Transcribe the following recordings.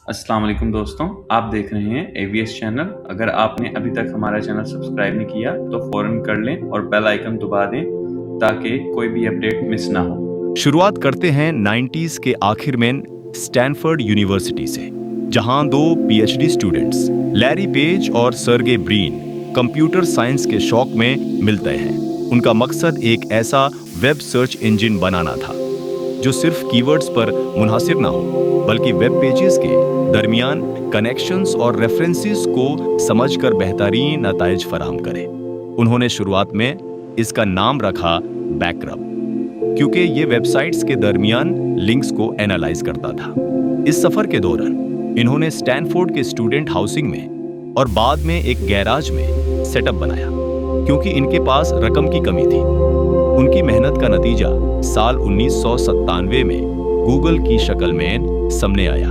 अस्सलाम वालेकुम दोस्तों, आप देख रहे हैं एवीएस चैनल। अगर आपने अभी तक हमारा चैनल सब्सक्राइब नहीं किया तो फौरन कर लें और बेल आइकन दबा दें ताकि कोई भी अपडेट मिस ना हो। शुरुआत करते हैं 90s के आखिर में स्टैनफोर्ड यूनिवर्सिटी से, जहां दो पीएचडी स्टूडेंट्स लैरी पेज और सर्गे ब्रीन कंप्यूटर साइंस के शौक में मिलते हैं। उनका मकसद एक ऐसा वेब सर्च इंजन बनाना था जो सिर्फ कीवर्ड्स पर मुनहसिर ना हो, बल्कि वेब पेजेस के दरमियान कनेक्शंस और रेफरेंसेस को समझकर बेहतरीन नताइज फराहम करे। उन्होंने शुरुआत में इसका नाम रखा बैकरब, क्योंकि ये वेबसाइट्स के दरमियान लिंक्स को एनालाइज करता था। इस सफर के दौरान इन्होंने स्टैनफोर्ड के स्टूडेंट हाउसिंग में और बाद में एक गैराज में सेटअप बनाया, क्योंकि इनके पास रकम की कमी थी। उनकी मेहनत का नतीजा साल 1997 में गूगल की शक्ल में सामने आया,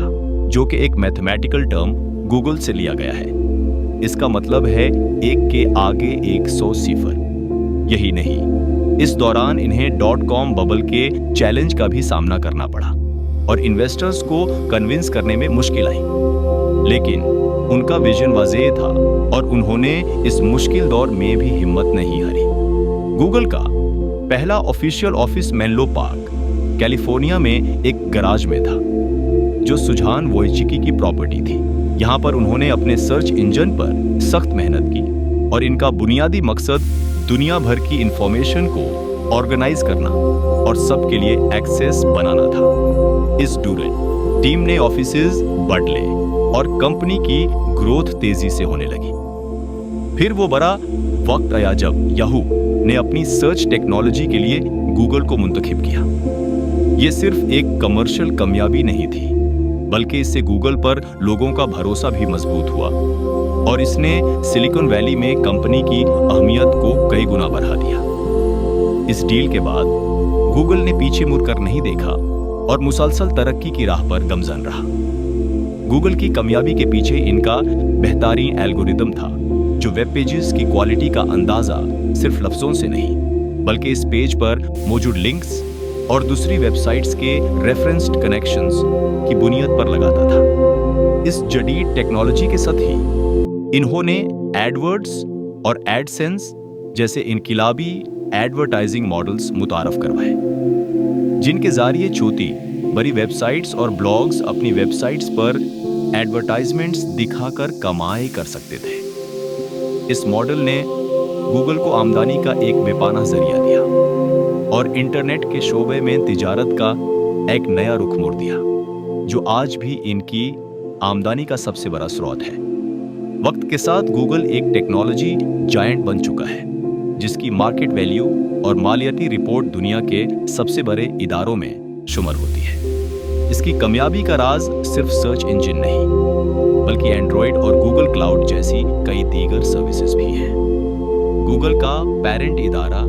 जो कि एक मैथमेटिकल टर्म गूगल से लिया गया है। इसका मतलब है एक के आगे 100 सिफर। यही नहीं, इस दौरान इन्हें .com बबल के चैलेंज का भी सामना करना पड़ा और इन्वेस्टर्स को कन्विंस करने में मुश्किल आई, लेकिन उनका विजन वाज़ेह था और उन्होंने इस मुश्किल दौर में भी हिम्मत नहीं हारी। गूगल का पहला official office Menlo park, California में एक गराज में था, जो सुजान वोइचिकी की प्रॉपर्टी थी। यहाँ पर उन्होंने अपने सर्च इंजन पर सख्त मेहनत की और इनका बुनियादी मकसद दुनिया भर की इंफॉर्मेशन को ऑर्गेनाइज करना और सबके लिए एक्सेस बनाना था। इस दौरान टीम ने ऑफिसेज बढ़ ले और कंपनी की ग्रोथ तेजी से होने लगी। फिर वो बड़ा वक्त आया जब याहू ने अपनी सर्च टेक्नोलॉजी के लिए गूगल को मुंतखब किया। ये सिर्फ एक कमर्शियल कामयाबी नहीं थी, बल्कि इससे गूगल पर लोगों का भरोसा भी मजबूत हुआ और इसने सिलिकॉन वैली में कंपनी की अहमियत को कई गुना बढ़ा दिया। इस डील के बाद गूगल ने पीछे मुड़कर नहीं देखा और मुसलसल तरक्की की राह पर गमजन रहा। गूगल की कामयाबी के पीछे इनका बेहतरीन एल्गोरिदम था, जो वेब पेजेस की क्वालिटी का अंदाजा सिर्फ लफ्जों से नहीं, बल्कि इस पेज पर मौजूद लिंक्स और दूसरी वेबसाइट्स के रेफरेंस्ड कनेक्शंस की बुनियाद पर लगाता था। इस जदीद टेक्नोलॉजी के साथ ही इन्होंने एडवर्ड्स और एडसेंस जैसे इनकिलाबी एडवर्टाइजिंग मॉडल्स मुतारफ करवाए, जिनके जरिए छोटी बड़ी वेबसाइट्स और ब्लॉग्स अपनी वेबसाइट्स पर एडवर्टाइजमेंट्स दिखाकर कमाई कर सकते थे। इस मॉडल ने गूगल को आमदनी का एक बेपाना जरिया दिया और इंटरनेट के शोबे में तिजारत का एक नया रुख मोड़ दिया, जो आज भी इनकी आमदनी का सबसे बड़ा स्रोत है। वक्त के साथ गूगल एक टेक्नोलॉजी जायंट बन चुका है, जिसकी मार्केट वैल्यू और मालियाती रिपोर्ट दुनिया के सबसे बड़े इदारों में शुमार होती है। इसकी कामयाबी का राज सिर्फ सर्च इंजन नहीं, बल्कि एंड्रॉयड और गूगल क्लाउड जैसी कई दीगर सर्विसेज भी हैं। गूगल का पेरेंट इदारा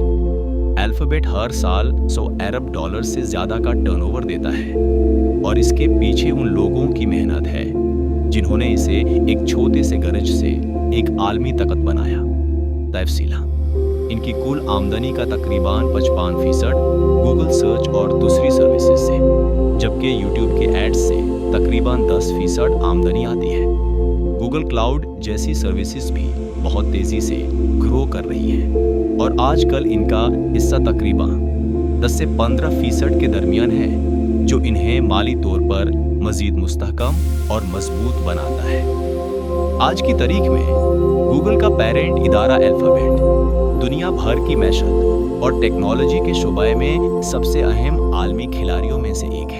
अल्फाबेट हर साल 100 अरब डॉलर से ज्यादा का टर्नओवर देता है और इसके पीछे उन लोगों की मेहनत है जिन्होंने इसे एक छोटे से गरज से एक आलमी ताकत बनाया। तफसीला इनकी कुल आमदनी का तकरीबन 55% गूगल सर्च और दूसरी सर्विसेज से, जबकि यूट्यूब के एड्स से तकरीबन 10% आमदनी आती है। गूगल क्लाउड जैसी सर्विसेज भी बहुत तेजी से ग्रो कर रही हैं और आजकल इनका हिस्सा तकरीबन 10 से 15% के दरमियान है, जो इन्हें माली तौर पर मजीद मुस्तहकम और मजबूत बनाता है। आज की तारीख में गूगल का पेरेंट इदारा अल्फाबेट दुनिया भर की मैशत और टेक्नोलॉजी के शोबे में सबसे अहम आलमी खिलाड़ियों में से एक है।